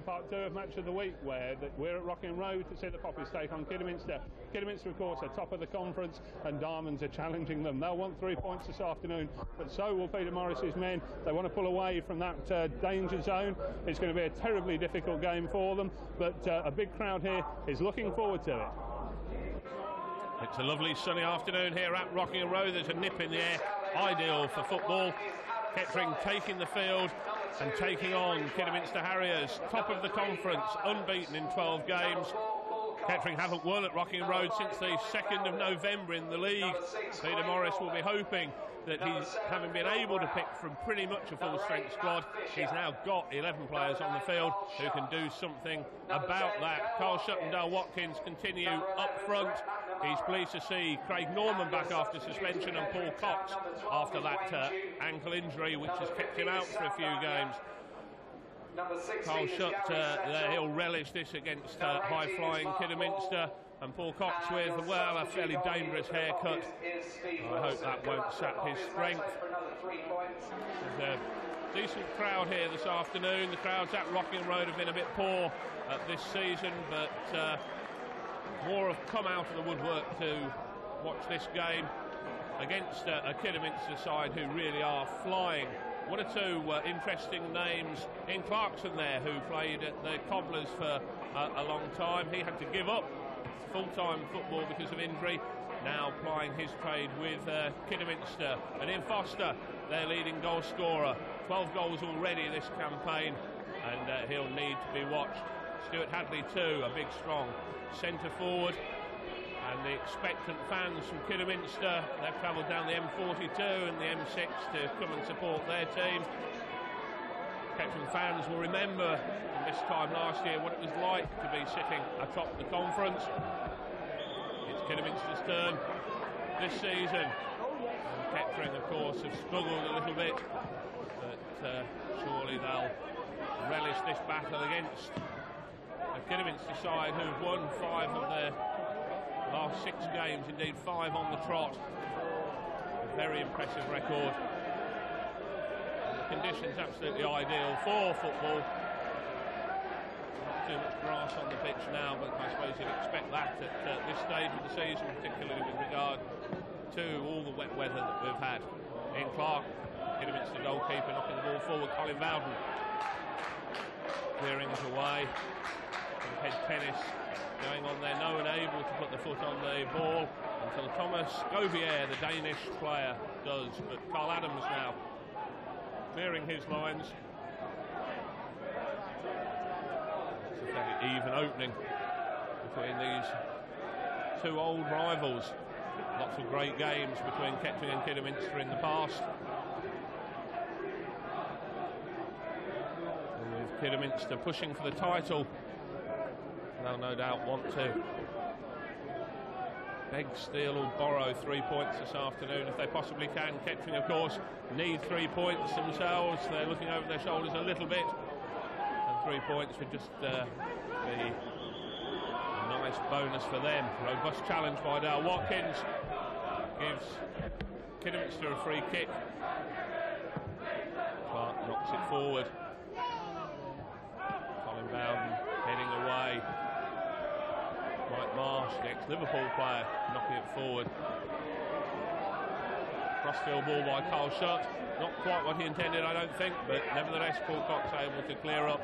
part 2 of Match of the Week, where we're at Rockingham Road to see the Poppies take on Kidderminster. Kidderminster, of course, are top of the conference, and Diamonds are challenging them. They'll want 3 points this afternoon, but so will Peter Morris's men. They want to pull away from that danger zone. It's going to be a terribly difficult game for them, but a big crowd here is looking forward to it. It's a lovely sunny afternoon here at Rockingham Road. There's a nip in the air, ideal for football. Kettering taking the field and taking on Kidderminster Harriers, top of the conference, unbeaten in 12 games. Kettering haven't won at Rockingham Road since the 2nd of November in the league. Peter Morris will be hoping that he's, having been able to pick from pretty much a full-strength squad, he's now got 11 players on the field who can do something about that. Shutt and Watkins continue up front. He's pleased to see Craig Norman back after suspension and Paul Cox after that ankle injury, which has kept him out for a few games. Shutt, he'll relish this against high-flying Kidderminster, and Paul Cox with, well, a fairly dangerous haircut. I hope that won't sap his strength. There's a decent crowd here this afternoon. The crowds at Rockingham Road have been a bit poor this season, but more have come out of the woodwork to watch this game against a Kidderminster side who really are flying. One or two interesting names in Clarkson there, who played at the Cobblers for a long time. He had to give up full-time football because of injury, now plying his trade with Kidderminster. And in Foster, their leading goal scorer, 12 goals already this campaign, and he'll need to be watched. Stuart Hadley too, a big strong centre forward. And the expectant fans from Kidderminster, they've travelled down the M42 and the M6 to come and support their team. Kettering fans will remember from this time last year what it was like to be sitting atop the conference. It's Kidderminster's turn this season. And Kettering, of course, have struggled a little bit, but surely they'll relish this battle against a Kidderminster side who've won 5 of their last 6 games, indeed 5 on the trot. A very impressive record. And the conditions absolutely ideal for football. Not too much grass on the pitch now, but I suppose you'd expect that at this stage of the season, particularly with regard to all the wet weather that we've had. Ian Clark, Kidderminster goalkeeper, knocking the ball forward. Colin Bowden clearing it away. Head tennis going on there, no one able to put the foot on the ball until Thomas Govier, the Danish player, does. But Carl Adams now clearing his lines. It's a fairly even opening between these two old rivals. Lots of great games between Kettering and Kidderminster in the past. And with Kidderminster pushing for the title, they'll no doubt want to beg, steal or borrow 3 points this afternoon if they possibly can. Kettering, of course, need 3 points themselves. They're looking over their shoulders a little bit, and 3 points would just be a nice bonus for them. Robust challenge by Dale Watkins gives Kidderminster a free kick. Clark knocks it forward. Colin Bowden heading away. Mike Marsh, the ex-Liverpool player, knocking it forward. Crossfield ball by Carl Shutt. Not quite what he intended, I don't think, but nevertheless, Paul Cox able to clear up.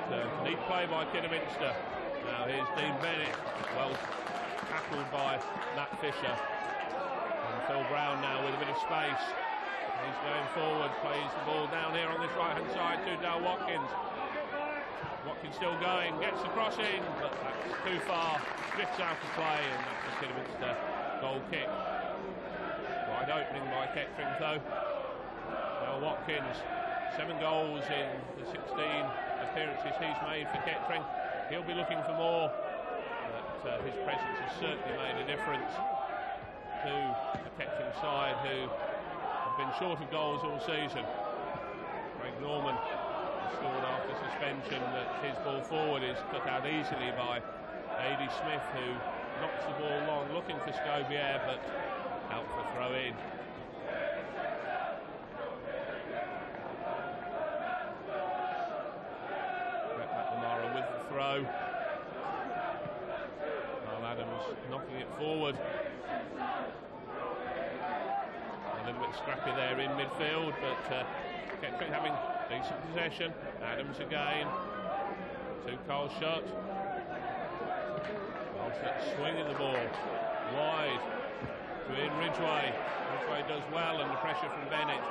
But, neat play by Kidderminster. Now here's Dean Bennett, well tackled by Matt Fisher. And Phil Brown now with a bit of space. He's going forward, plays the ball down here on this right-hand side to Dale Watkins. Watkins still going, gets the cross in, but that's too far, drifts out of play, and that's a Kidderminster goal kick. Wide opening by Kettering though. Dale Watkins, 7 goals in the 16 appearances he's made for Kettering. He'll be looking for more, but his presence has certainly made a difference to the Kettering side, who have been short of goals all season. Craig Norman scored after suspension, but his ball forward is cut out easily by A.D. Smith, who knocks the ball long, looking for Scobier, but out for throw in. throw. Well, Adams knocking it forward. A little bit scrappy there in midfield, but Kettering having decent possession. Adams again to Carl Shutt. Carl Shutt swinging the ball wide to Ian Ridgway. Ridgway does well under pressure from Bennett.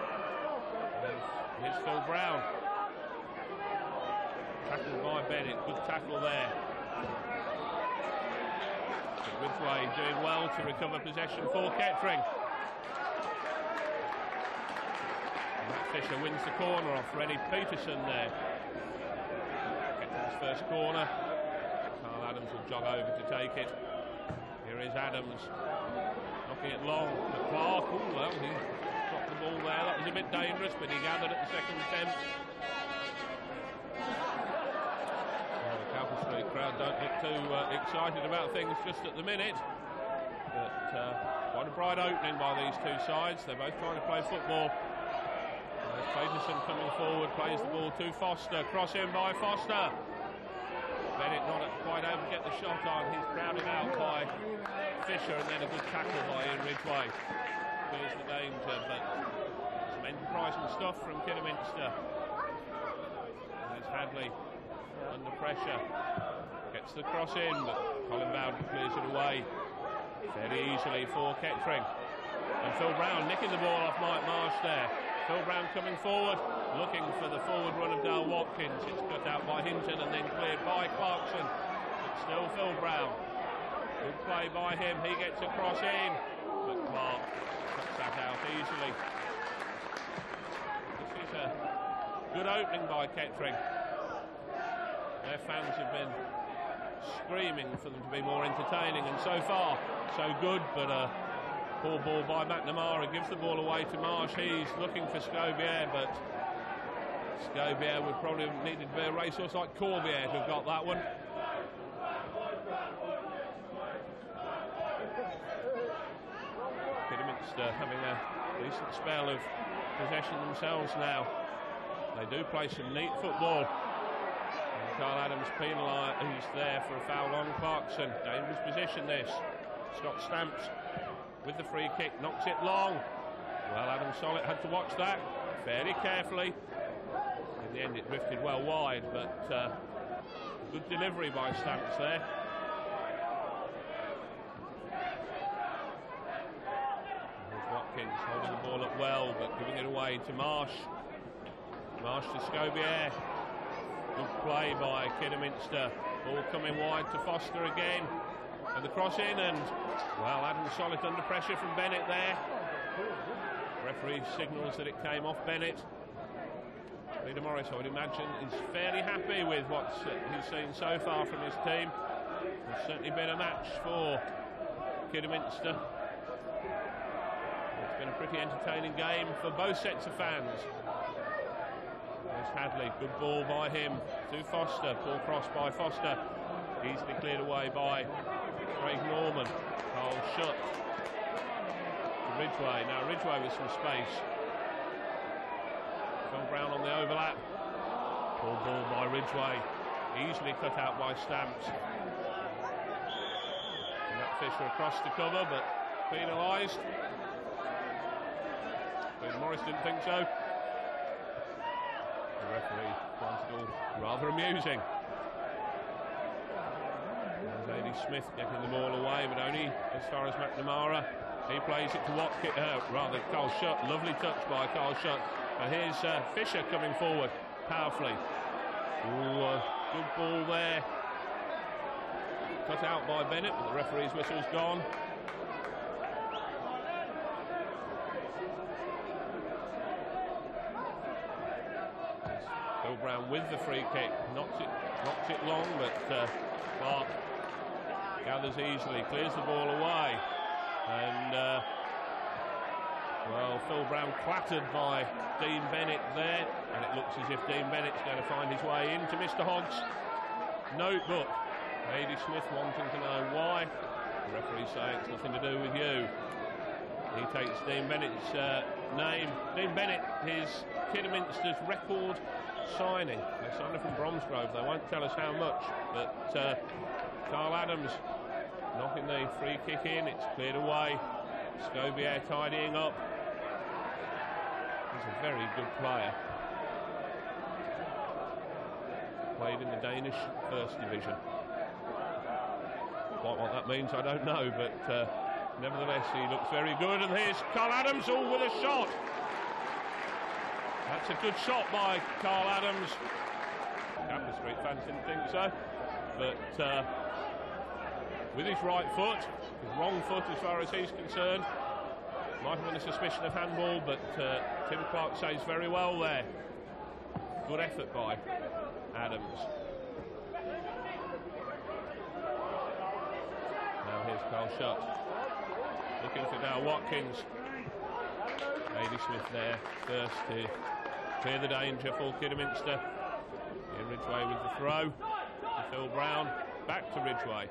And here's Phil Brown. Tackled by Bennett. Good tackle there. But Ridgway doing well to recover possession for Kettering. Fisher wins the corner off Rennie Peterson there. Kettering's first corner. Carl Adams will jog over to take it. Here is Adams knocking it long to Clark. Oh, well, he dropped the ball there. That was a bit dangerous, but he gathered at the second attempt. Well, the Capel Street crowd don't get too excited about things just at the minute. But quite a bright opening by these two sides. They're both trying to play football. Peterson coming forward, plays the ball to Foster, cross in by Foster. Bennett not quite able to get the shot on. He's crowded out by Fisher, and then a good tackle by Ian Ridgway. Clears the danger, but some enterprising stuff from Kidderminster. There's Hadley under pressure, gets the cross in, but Colin Bowden clears it away fairly easily for Kettering. And Phil Brown nicking the ball off Mike Marsh there. Phil Brown coming forward, looking for the forward run of Dale Watkins. It's cut out by Hinton and then cleared by Clarkson. But still Phil Brown. Good play by him. He gets a cross in, but Clark cuts that out easily. This is a good opening by Kettering. Their fans have been screaming for them to be more entertaining, and so far so good, but poor ball by McNamara, gives the ball away to Marsh. He's looking for Scobier, but Scobier would probably have needed to be a racehorse like Corbier to have got that one. Kidderminster having a decent spell of possession themselves now. They do play some neat football. And Carl Adams penalised, who's there for a foul on Clarkson. Dangerous position this. Scott Stamps with the free kick, knocks it long. Well, Adam Sollitt had to watch that fairly carefully. In the end it drifted well wide, but good delivery by Stamps there. There's Watkins holding the ball up well, but giving it away to Marsh. Marsh to Scobier. Good play by Kidderminster. Ball coming wide to Foster again. And the cross in, and well, Adam Sollitt under pressure from Bennett there. Referee signals that it came off Bennett. Peter Morris, I would imagine, is fairly happy with what he's seen so far from his team. It's certainly been a match for Kidderminster. It's been a pretty entertaining game for both sets of fans. There's Hadley, good ball by him to Foster. Ball crossed by Foster, easily cleared away by Craig Norman. Carl Shutt to Ridgway. Now Ridgway with some space. Phil Brown on the overlap. Ball by Ridgway. Easily cut out by Stamps. And that Fisher across the cover, but penalised. Peter Morris didn't think so. The referee finds it all rather amusing. Smith getting the ball away, but only as far as McNamara. He plays it to Watkins, rather Carl Shutt. Lovely touch by Carl Shutt. And here's Fisher coming forward powerfully. Ooh, good ball there. Cut out by Bennett, but the referee's whistle's gone. Phil Brown with the free kick, knocks it long, but Clark gathers easily, clears the ball away, and well, Phil Brown clattered by Dean Bennett there, and it looks as if Dean Bennett's going to find his way into Mr. Hogg's notebook. Lady Smith wanting to know why. The referee saying it's nothing to do with you. He takes Dean Bennett's name. Dean Bennett is Kidderminster's record signing. They're signing from Bromsgrove. They won't tell us how much, but Carl Adams knocking the free kick in. It's cleared away. Scobier tidying up. He's a very good player. Played in the Danish First Division. Quite what that means, I don't know, but nevertheless, he looks very good. And here's Carl Adams, all with a shot. That's a good shot by Carl Adams. Camden Street fans didn't think so, but with his right foot, his wrong foot as far as he's concerned. Might have been a suspicion of handball, but Tim Clark says very well there. Good effort by Adams. Now here's Carl Shutt. Looking for now Watkins. Ladysmith there first to clear the danger for Kidderminster. In Ridgway with the throw to Phil Brown. Back to Ridgway.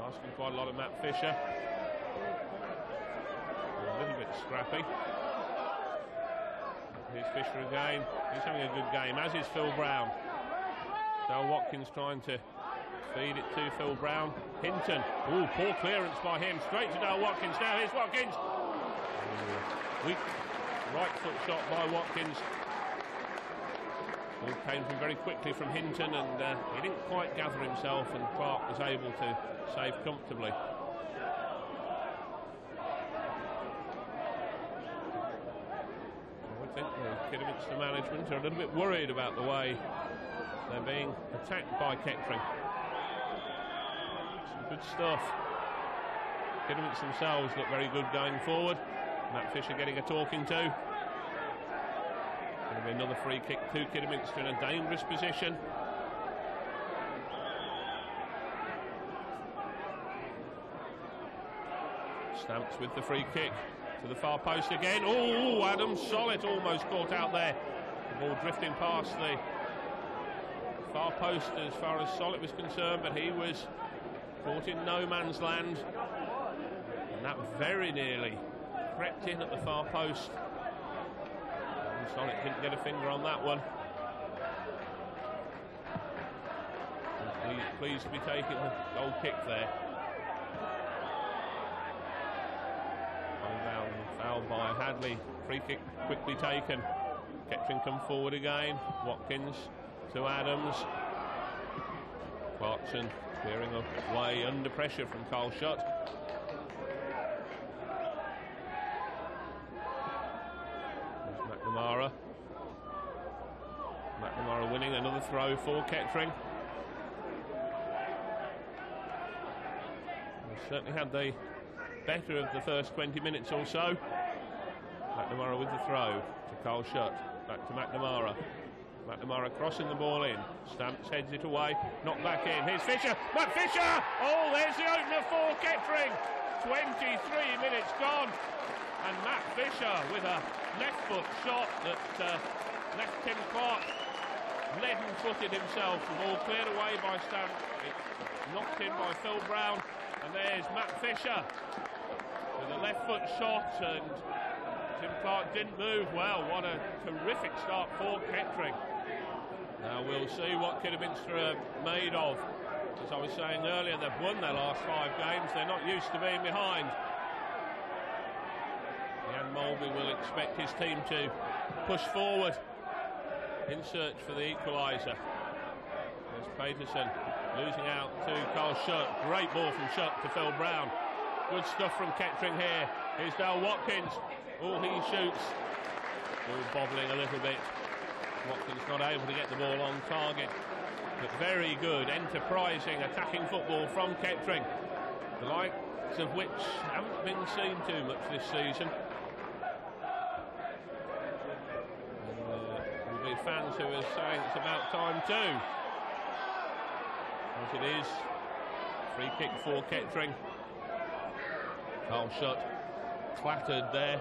Asking quite a lot of Matt Fisher. A little bit scrappy. Here's Fisher again. He's having a good game, as is Phil Brown. Dale Watkins trying to feed it to Phil Brown. Hinton. Ooh, poor clearance by him. Straight to Dale Watkins. Now here's Watkins. Weak right foot shot by Watkins. Ball came from very quickly from Hinton, and he didn't quite gather himself, and Clark was able to save comfortably. I think the Kidderminster management are a little bit worried about the way they're being attacked by Kettering. Some good stuff. Kidderminster themselves look very good going forward. Matt Fisher getting a talking to. Going to be another free kick to Kidderminster in a dangerous position. Stamps with the free kick to the far post again. Oh, Adam Solid almost caught out there. The ball drifting past the far post as far as Solid was concerned, but he was caught in no man's land. And that very nearly crept in at the far post. Solid didn't get a finger on that one. Pleased to be taking the goal kick there. Foul by Hadley. Free kick quickly taken. Kettering come forward again. Watkins to Adams. Clarkson clearing away under pressure from Carl Shutt. McNamara winning another throw for Kettering. They certainly had the better of the first 20 minutes or so. McNamara with the throw to Carl Shutt. Back to McNamara. McNamara crossing the ball in. Stamps heads it away. Knocked back in. Here's Fisher. Matt Fisher! Oh, there's the opener for Kettering. 23 minutes gone. And Matt Fisher with a left foot shot that left Tim Clark leaden-footed himself. The ball cleared away by Stamps. It's knocked in by Phil Brown. And there's Matt Fisher with a left foot shot, and Tim Clark didn't move. Well, what a terrific start for Kettering. Now we'll see what Kidderminster are made of. As I was saying earlier, they've won their last 5 games. They're not used to being behind. Jan Mulvey will expect his team to push forward in search for the equaliser. There's Peterson losing out to Carl Shutt. Great ball from Shutt to Phil Brown. Good stuff from Kettering here. Here's Dale Watkins. Oh, he shoots. Ball bobbling a little bit. Watkins not able to get the ball on target. But very good, enterprising, attacking football from Kettering. The likes of which haven't been seen too much this season. There'll be fans who are saying it's about time too. As it is, free kick for Kettering. Carl Shutt clattered there.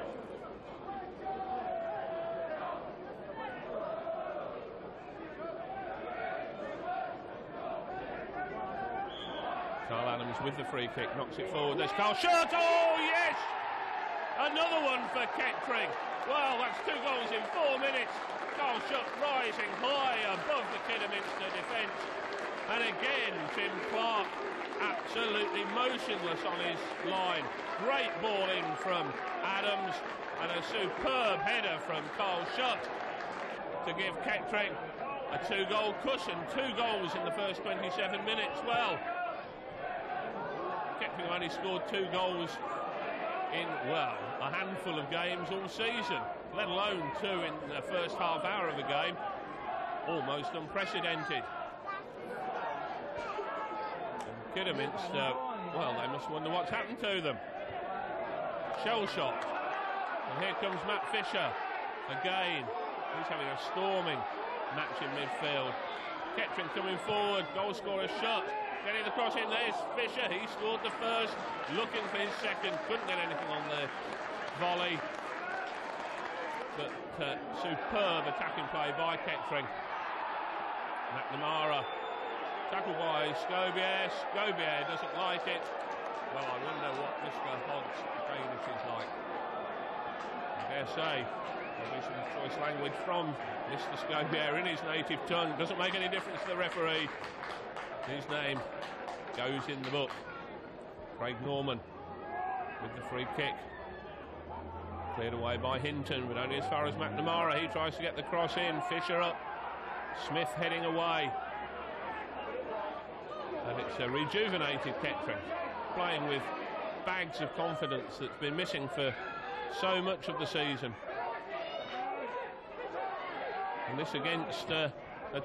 Carl Adams with the free kick, knocks it forward. There's Carl Shutt. Oh yes, another one for Kettering. Well, that's 2 goals in 4 minutes. Carl Shutt rising high above the Kidderminster defence. And again, Tim Clark absolutely motionless on his line. Great ball in from Adams and a superb header from Carl Shutt to give Kettering a 2-goal cushion. 2 goals in the first 27 minutes. Well, Kettering only scored 2 goals in, well, a handful of games all season, let alone 2 in the first half hour of a game. Almost unprecedented. And Kidderminster, well, they must wonder what's happened to them. Shell shot. And here comes Matt Fisher again. He's having a storming match in midfield. Kettering coming forward, goal scorer Shutt. Getting the cross in, there's Fisher, he scored the first, looking for his second, couldn't get anything on the volley. But superb attacking play by Kettering. McNamara, tackled by Scobier. Scobier doesn't like it. Well, I wonder what Mr. Hogg's Danish is like. I dare say there'll be some choice language from Mr. Scobier in his native tongue. Doesn't make any difference to the referee. His name goes in the book. Craig Norman with the free kick. Cleared away by Hinton, but only as far as McNamara. He tries to get the cross in. Fisher up. Smith heading away. And it's a rejuvenated Kettering, playing with bags of confidence that's been missing for so much of the season. And this against a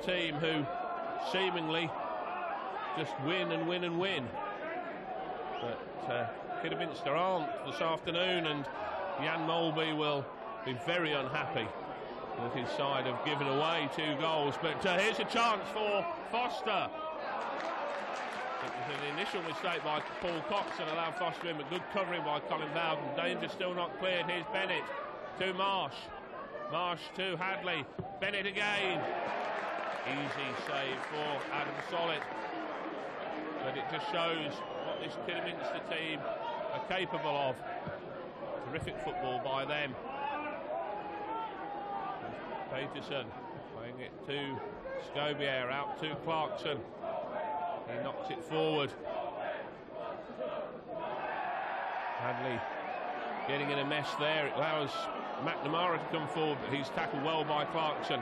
team who seemingly just win and win and win. But Kidderminster aren't this afternoon, and Jan Molby will be very unhappy that his side have given away 2 goals. But here's a chance for Foster. It was an initial mistake by Paul Cox and allowed Foster in, but good covering by Colin Bowden. Danger still not cleared. Here's Bennett to Marsh. Marsh to Hadley. Bennett again. Easy save for Adam Solid. But it just shows what this Kidderminster team are capable of. Terrific football by them. Peterson playing it to Scobier, out to Clarkson. He knocks it forward. Hadley getting in a mess there. It allows McNamara to come forward, but he's tackled well by Clarkson.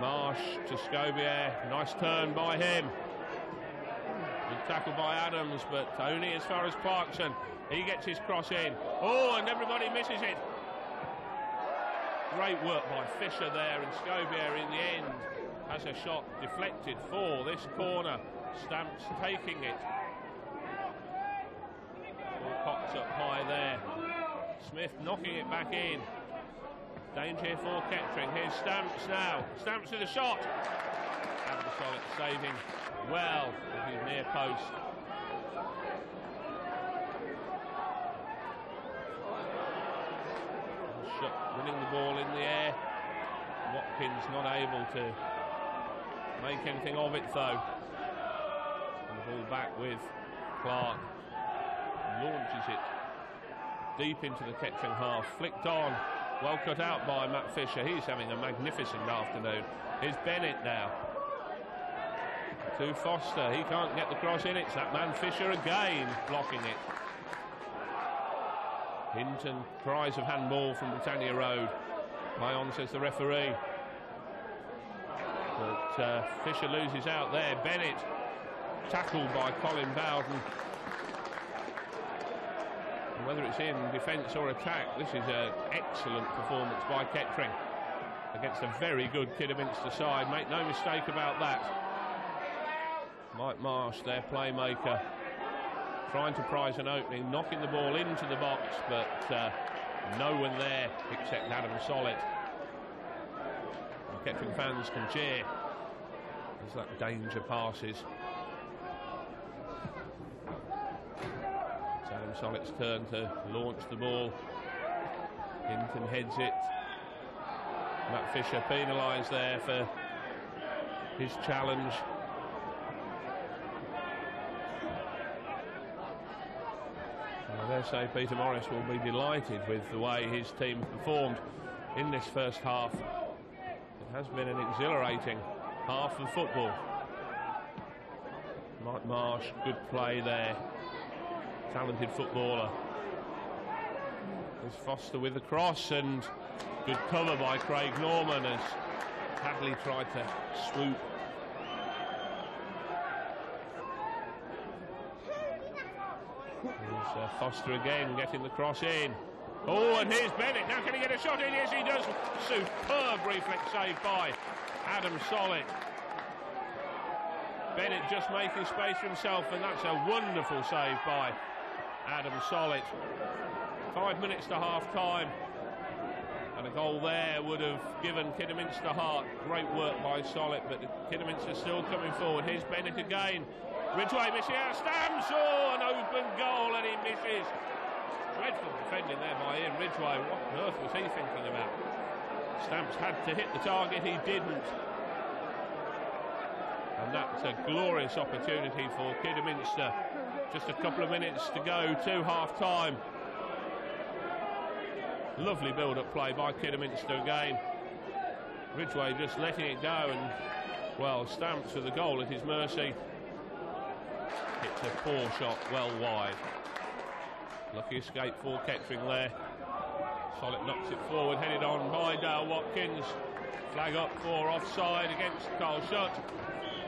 Marsh to Scobier. Nice turn by him. Good tackle by Adams, but only as far as Clarkson. He gets his cross in. Oh, and everybody misses it. Great work by Fisher there, and Scobier in the end has a shot deflected for this corner. Stamps taking it. Cox up high there. Smith knocking it back in. Danger for Kettering. Here's Stamps now. Stamps with a shot. Adam Solid saving well with his near post. Shutt winning the ball in the air. Watkins not able to make anything of it though. And the ball back with Clark. Launches it deep into the Kettering half. Flicked on. Well cut out by Matt Fisher. He's having a magnificent afternoon. Here's Bennett now. To Foster. He can't get the cross in. It's that man Fisher again blocking it. Hinton cries of handball from Britannia Road. Play on, says the referee. But Fisher loses out there. Bennett tackled by Colin Bowden. And whether it's in defence or attack, this is an excellent performance by Kettering against a very good Kidderminster side. Make no mistake about that. Mike Marsh, their playmaker, trying to prize an opening, knocking the ball into the box, but no one there except Adam Solid. The Kettering fans can cheer as that danger passes. It's Adam Solid's turn to launch the ball. Hinton heads it. Matt Fisher penalised there for his challenge. I dare say Peter Morris will be delighted with the way his team performed in this first half. Has been an exhilarating half of football. Mike Marsh, good play there. Talented footballer. There's Foster with the cross, and good cover by Craig Norman as Hadley tried to swoop. There's Foster again getting the cross in. Oh, and here's Bennett. Now can he get a shot in? Yes, he does. Superb reflex save by Adam Sollett. Bennett just making space for himself, and that's a wonderful save by Adam Sollett. 5 minutes to half-time. And a goal there would have given Kidderminster heart. Great work by Sollett, but Kidderminster still coming forward. Here's Bennett again. Ridgway missing out. Stamps! Oh, an open goal, and he misses. Dreadful defending there by Ian Ridgway. What on earth was he thinking about? Stamps had to hit the target, he didn't. And that's a glorious opportunity for Kidderminster. Just a couple of minutes to go to half-time. Lovely build-up play by Kidderminster again. Ridgway just letting it go, and, well, Stamps with the goal at his mercy. It's a poor shot, well wide. Lucky escape for Kettering there. Sollett knocks it forward, headed on by Dale Watkins. Flag up for offside against Carl Shutt.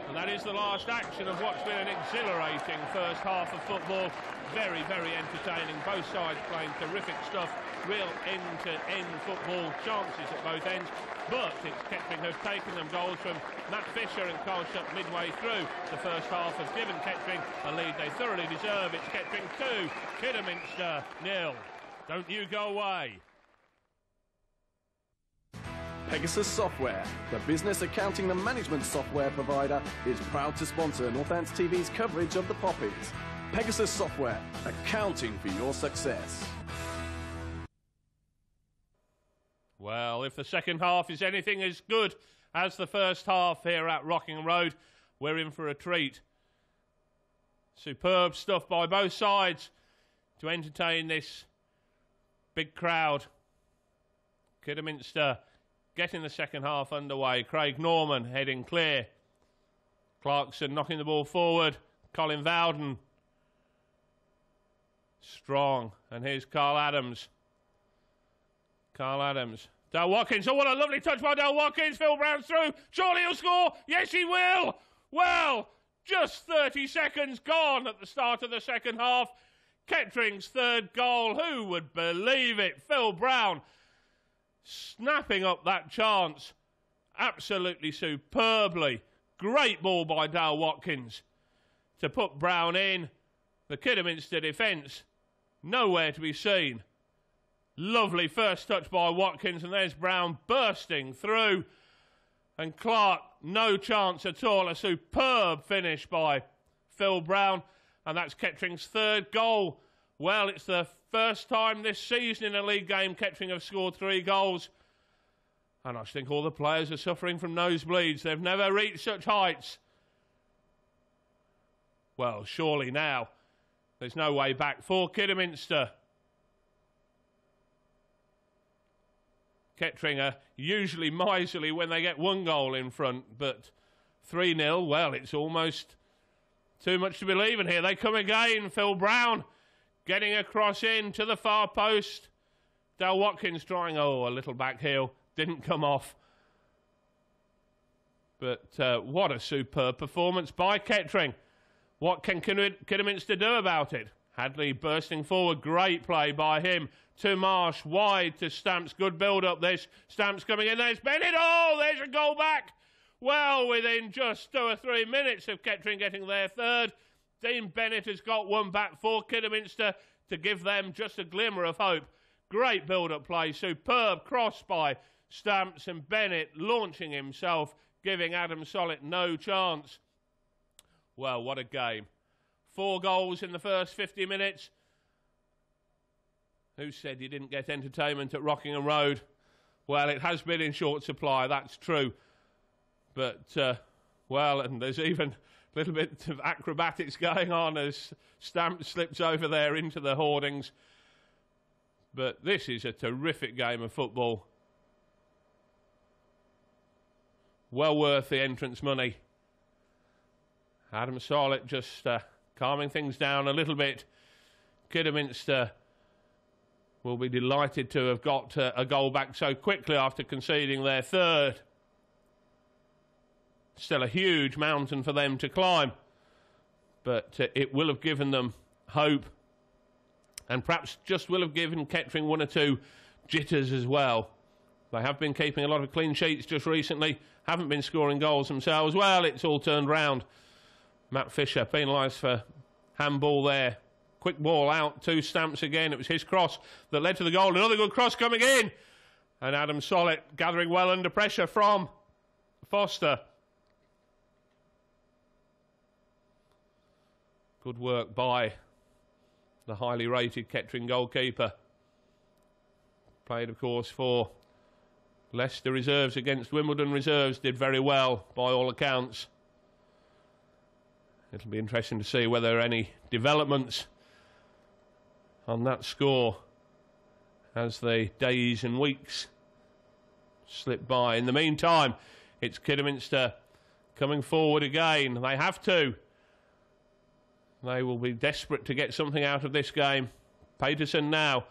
And that is the last action of what's been an exhilarating first half of football. Very, very entertaining. Both sides playing terrific stuff. Real end-to-end football, chances at both ends. But it's Kettering who've taken them goals from Matt Fisher and Carl Shutt midway through the first half, have given Kettering a lead they thoroughly deserve. It's Kettering 2, Kidderminster 0. Don't you go away. Pegasus Software, the business accounting and management software provider, is proud to sponsor Northants TV's coverage of the Poppies. Pegasus Software, accounting for your success. Well, if the second half is anything as good as the first half here at Rockingham Road, we're in for a treat. Superb stuff by both sides to entertain this big crowd. Kidderminster getting the second half underway. Craig Norman heading clear. Clarkson knocking the ball forward. Colin Bowden. Strong. And here's Carl Adams. Carl Adams. Dale Watkins. Oh, what a lovely touch by Dale Watkins. Phil Brown's through. Surely he'll score. Yes, he will. Well, just 30 seconds gone at the start of the second half. Kettering's third goal. Who would believe it? Phil Brown snapping up that chance absolutely superbly. Great ball by Dale Watkins to put Brown in. The Kidderminster defence nowhere to be seen. Lovely first touch by Watkins, and there's Brown bursting through. And Clark, no chance at all. A superb finish by Phil Brown, and that's Kettering's third goal. Well, it's the first time this season in a league game Kettering have scored 3 goals. And I think all the players are suffering from nosebleeds. They've never reached such heights. Well, surely now there's no way back for Kidderminster. Kettering are usually miserly when they get 1 goal in front, but 3-0, well, it's almost too much to believe in here. They come again. Phil Brown getting across in to the far post. Dale Watkins trying, a little back heel. Didn't come off. But what a superb performance by Kettering. What can Kidderminster do about it? Hadley bursting forward. Great play by him. To Marsh, wide to Stamps. Good build-up this. Stamps coming in. There's Bennett. Oh, there's a goal back. Well, within just 2 or 3 minutes of Kettering getting their third, Dean Bennett has got one back for Kidderminster to give them just a glimmer of hope. Great build-up play. Superb cross by Stamps, and Bennett launching himself, giving Adam Sollett no chance. Well, what a game. 4 goals in the first 50 minutes. Who said you didn't get entertainment at Rockingham Road? Well, it has been in short supply, that's true. But, well, and there's even a little bit of acrobatics going on as Stamps slips over there into the hoardings. But this is a terrific game of football. well worth the entrance money. Adam Solett just calming things down a little bit. Kidderminster will be delighted to have got a goal back so quickly after conceding their third. Still a huge mountain for them to climb, but it will have given them hope, and perhaps just will have given Kettering one or two jitters as well. They have been keeping a lot of clean sheets just recently, haven't been scoring goals themselves. Well, it's all turned round. Matt Fisher penalised for handball there. Quick ball out to Stamps again. It was his cross that led to the goal. Another good cross coming in. And Adam Solett gathering well under pressure from Foster. Good work by the highly rated Kettering goalkeeper. Played, of course, for Leicester reserves against Wimbledon reserves. Did very well by all accounts. It'll be interesting to see whether any developments on that score as the days and weeks slip by. In the meantime, it's Kidderminster coming forward again. They have to. They will be desperate to get something out of this game. Peterson now.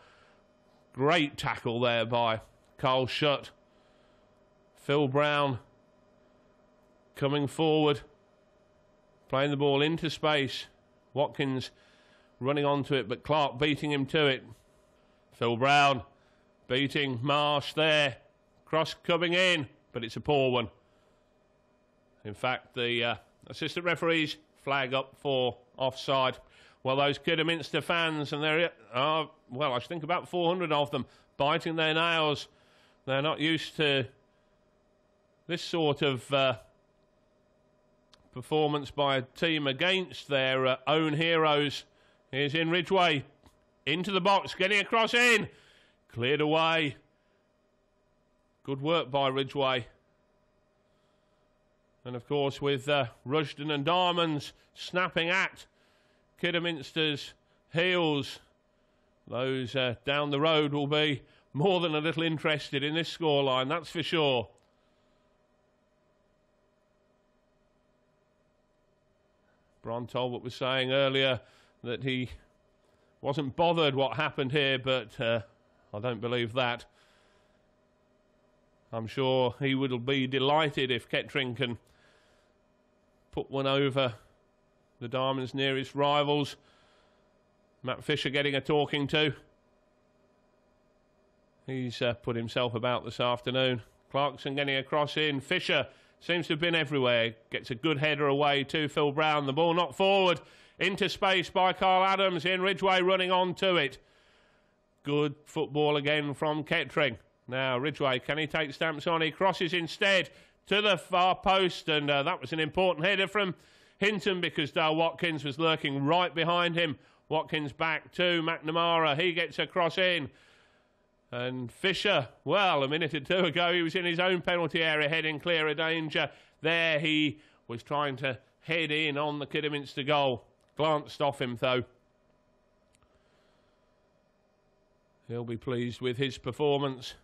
Great tackle there by Carl Shutt. Phil Brown coming forward, playing the ball into space. Watkins running onto it, but Clark beating him to it. Phil Brown beating Marsh there. Cross coming in, but it's a poor one. In fact, the assistant referees flag up for offside. Well, those Kidderminster fans, and there are, well, I think about 400 of them, biting their nails. They're not used to this sort of performance by a team against their own heroes. Here's in Ridgway, into the box, getting across in, cleared away. Good work by Ridgway. And of course with Rushden and Diamonds snapping at Kidderminster's heels, those down the road will be more than a little interested in this scoreline, that's for sure. Bron Talbot was saying earlier that he wasn't bothered what happened here, but I don't believe that. I'm sure he would be delighted if Kettering can put one over the Diamonds' nearest rivals. Matt Fisher getting a talking to. He's put himself about this afternoon. Clarkson getting a cross in. Fisher seems to have been everywhere. Gets a good header away to Phil Brown. The ball knocked forward into space by Carl Adams. In Ridgway running on to it. Good football again from Kettering. Now Ridgway, can he take Stamps on? He crosses instead to the far post, and that was an important header from Hinton because Dale Watkins was lurking right behind him. Watkins back to McNamara. He gets a cross in. And Fisher, well, a minute or two ago, he was in his own penalty area heading clear of danger. There he was trying to head in on the Kidderminster goal. Glanced off him, though. He'll be pleased with his performance.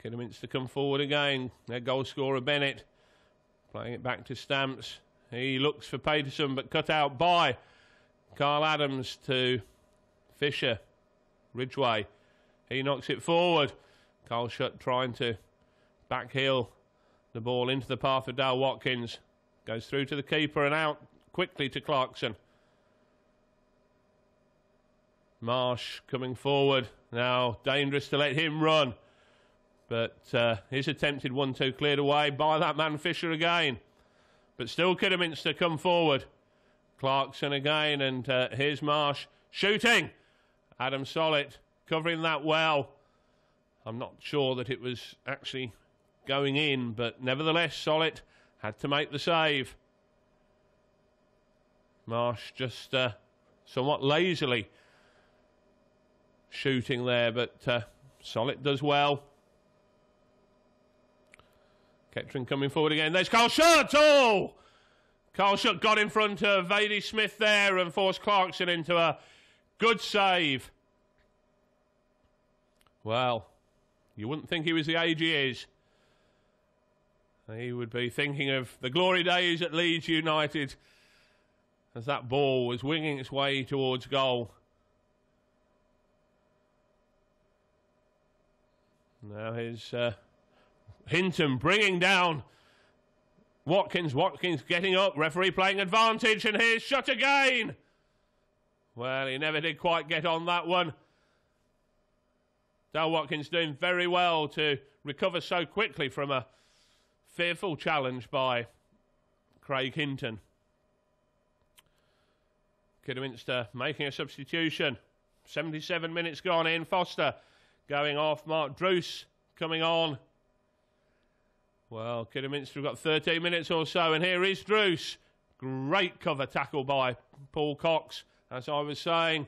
Kidderminster come forward again. Their goal scorer, Bennett, playing it back to Stamps. He looks for Peterson, but cut out by Carl Adams to Fisher. Ridgway, he knocks it forward. Carl Shutt trying to backheel the ball into the path of Dale Watkins. Goes through to the keeper and out quickly to Clarkson. Marsh coming forward. Now dangerous to let him run. But his attempted 1-2 cleared away by that man Fisher again. But still Kidderminster come forward. Clarkson again, and here's Marsh shooting. Adam Solett covering that well. I'm not sure that it was actually going in, but nevertheless Solett had to make the save. Marsh just somewhat lazily shooting there, but Solett does well. Kettering coming forward again. There's Carl Shutt. Oh! Carl Shutt got in front of Vadey Smith there and forced Clarkson into a good save. Well, You wouldn't think he was the age he is. He would be thinking of the glory days at Leeds United as that ball was winging its way towards goal. Now here's Hinton bringing down Watkins. Watkins getting up. Referee playing advantage. And here's Shutt again. Well, he never did quite get on that one. Dale Watkins doing very well to recover so quickly from a fearful challenge by Craig Hinton. Kidderminster making a substitution. 77 minutes gone in. Foster going off. Mark Druce coming on. Well, Kidderminster have got 13 minutes or so, and here is Druce. Great cover tackle by Paul Cox. As I was saying,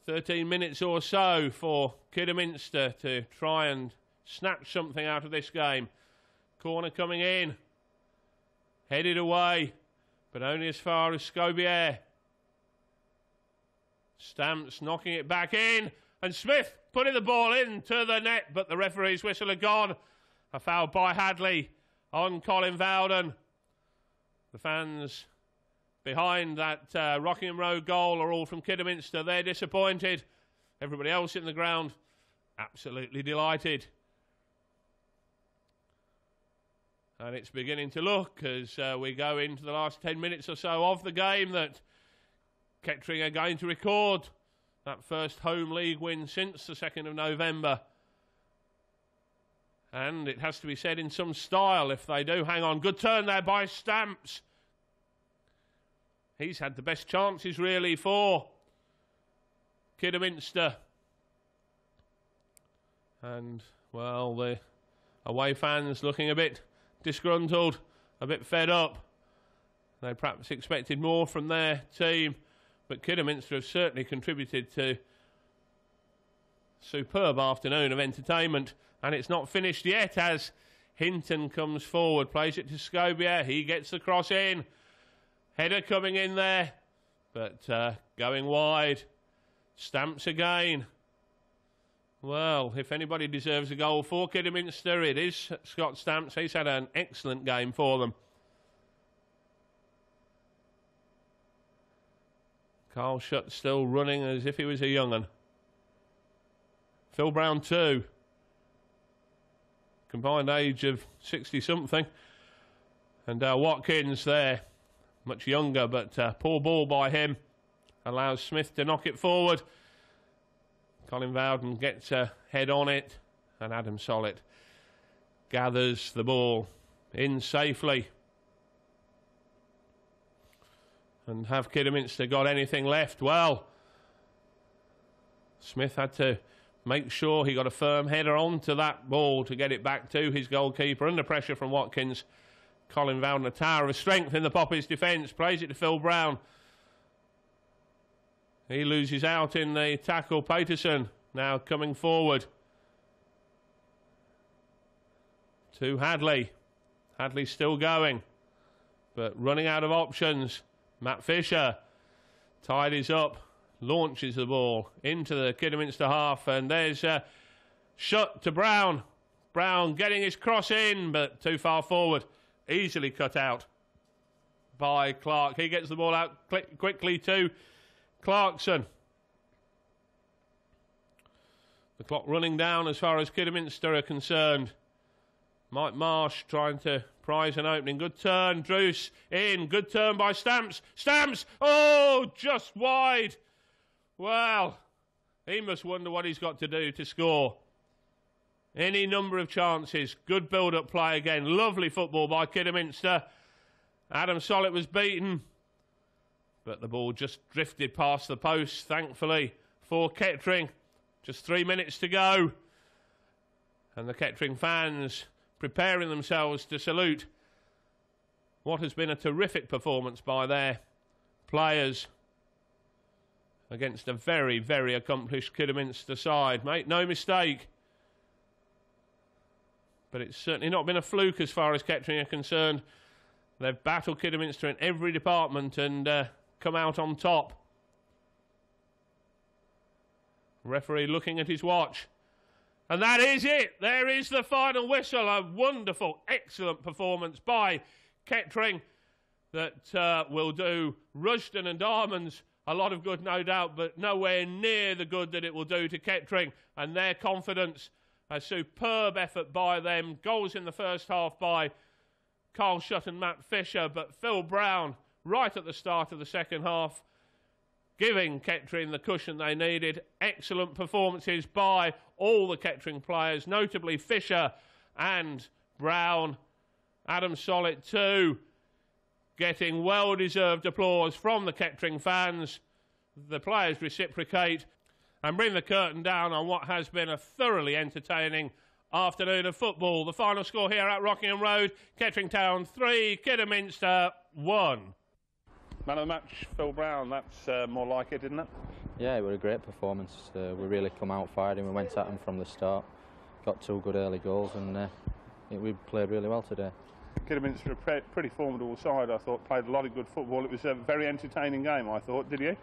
13 minutes or so for Kidderminster to try and snatch something out of this game. Corner coming in. Headed away, but only as far as Scobier. Stamps knocking it back in, and Smith putting the ball into the net, but the referee's whistle had gone. A foul by Hadley on Colin Vowden. The fans behind that Rockingham Road goal are all from Kidderminster. They're disappointed. Everybody else in the ground absolutely delighted. And it's beginning to look, as we go into the last 10 minutes or so of the game, that Kettering are going to record that first home league win since the 2nd of November. And it has to be said in some style if they do. Hang on, good turn there by Stamps. He's had the best chances really for Kidderminster. And, well, the away fans looking a bit disgruntled, a bit fed up. They perhaps expected more from their team, but Kidderminster have certainly contributed to a superb afternoon of entertainment. And it's not finished yet as Hinton comes forward, plays it to Scobier. He gets the cross in. Header coming in there, but going wide. Stamps again. Well, if anybody deserves a goal for Kidderminster, it is Scott Stamps. He's had an excellent game for them. Carl Shutt still running as if he was a young un. Phil Brown too. Combined age of 60-something. And Watkins there, much younger, but poor ball by him. Allows Smith to knock it forward. Colin Vowden gets a head on it, and Adam Sollett gathers the ball in safely. And have Kidderminster got anything left? Well, Smith had to make sure he got a firm header onto that ball to get it back to his goalkeeper. Under pressure from Watkins. Colin Vowden, a tower of strength in the Poppies defence. Plays it to Phil Brown. He loses out in the tackle. Paterson now coming forward to Hadley. Hadley still going, but running out of options. Matt Fisher tidies up, launches the ball into the Kidderminster half, and there's Shutt to Brown. Brown getting his cross in, but too far forward. Easily cut out by Clark. He gets the ball out quickly to Clarkson. The clock running down as far as Kidderminster are concerned. Mike Marsh trying to prize an opening. Good turn, Druce in. Good turn by Stamps. Stamps! Oh, just wide. Well, he must wonder what he's got to do to score. Any number of chances. Good build-up play again. Lovely football by Kidderminster. Adam Sollett was beaten, but the ball just drifted past the post, thankfully, for Kettering. Just 3 minutes to go. And the Kettering fans preparing themselves to salute what has been a terrific performance by their players against a very, very accomplished Kidderminster side. Make no mistake. But it's certainly not been a fluke as far as Kettering are concerned. They've battled Kidderminster in every department and come out on top. Referee looking at his watch And that is it. There is the final whistle. A wonderful, excellent performance by Kettering that will do Rushden and Darmans a lot of good, no doubt, but nowhere near the good that it will do to Kettering and their confidence. A superb effort by them. Goals in the first half by Carl Shutt and Matt Fisher, but Phil Brown right at the start of the second half giving Kettering the cushion they needed. Excellent performances by all the Kettering players, notably Fisher and Brown. Adam Sollett too, getting well-deserved applause from the Kettering fans. The players reciprocate and bring the curtain down on what has been a thoroughly entertaining afternoon of football. The final score here at Rockingham Road, Kettering Town 3, Kidderminster 1. Man of the match, Phil Brown, that's more like it, isn't it? Yeah, it was a great performance. We really come out fighting. We went at them from the start, got 2 good early goals, and we played really well today. Kidderminster, a pretty formidable side, I thought, played a lot of good football. It was a very entertaining game, I thought. Did you?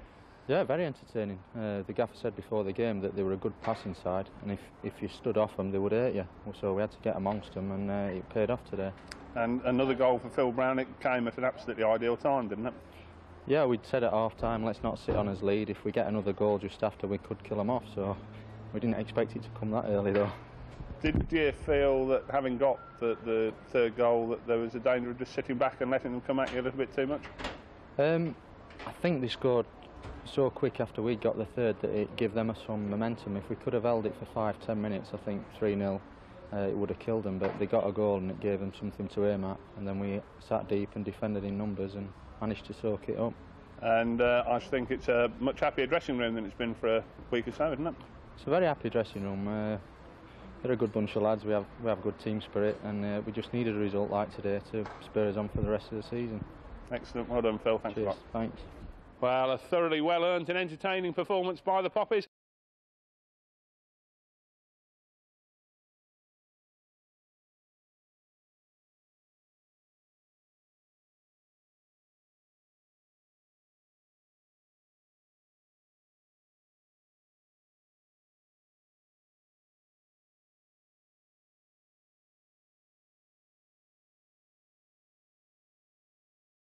Yeah, very entertaining. The gaffer said before the game that they were a good passing side, and if you stood off them, they would hurt you. So we had to get amongst them, and it paid off today. And another goal for Phil Brown. It came at an absolutely ideal time, didn't it? Yeah, we'd said at half-time, let's not sit on his lead. If we get another goal just after, we could kill them off. So we didn't expect it to come that early, though. Did you feel that, having got the third goal, that there was a danger of just sitting back and letting them come at you a little bit too much? I think they scored so quick after we got the third that it gave them some momentum. If we could have held it for 5-10 minutes, I think 3-0, it would have killed them. But they got a goal and it gave them something to aim at. And then we sat deep and defended in numbers and managed to soak it up. And I think it's a much happier dressing room than it's been for a week or so, isn't it? It's a very happy dressing room. They're a good bunch of lads. We have good team spirit, and we just needed a result like today to spur us on for the rest of the season. Excellent. Well done, Phil. Thanks a lot. Thanks. Well, a thoroughly well-earned and entertaining performance by the Poppies.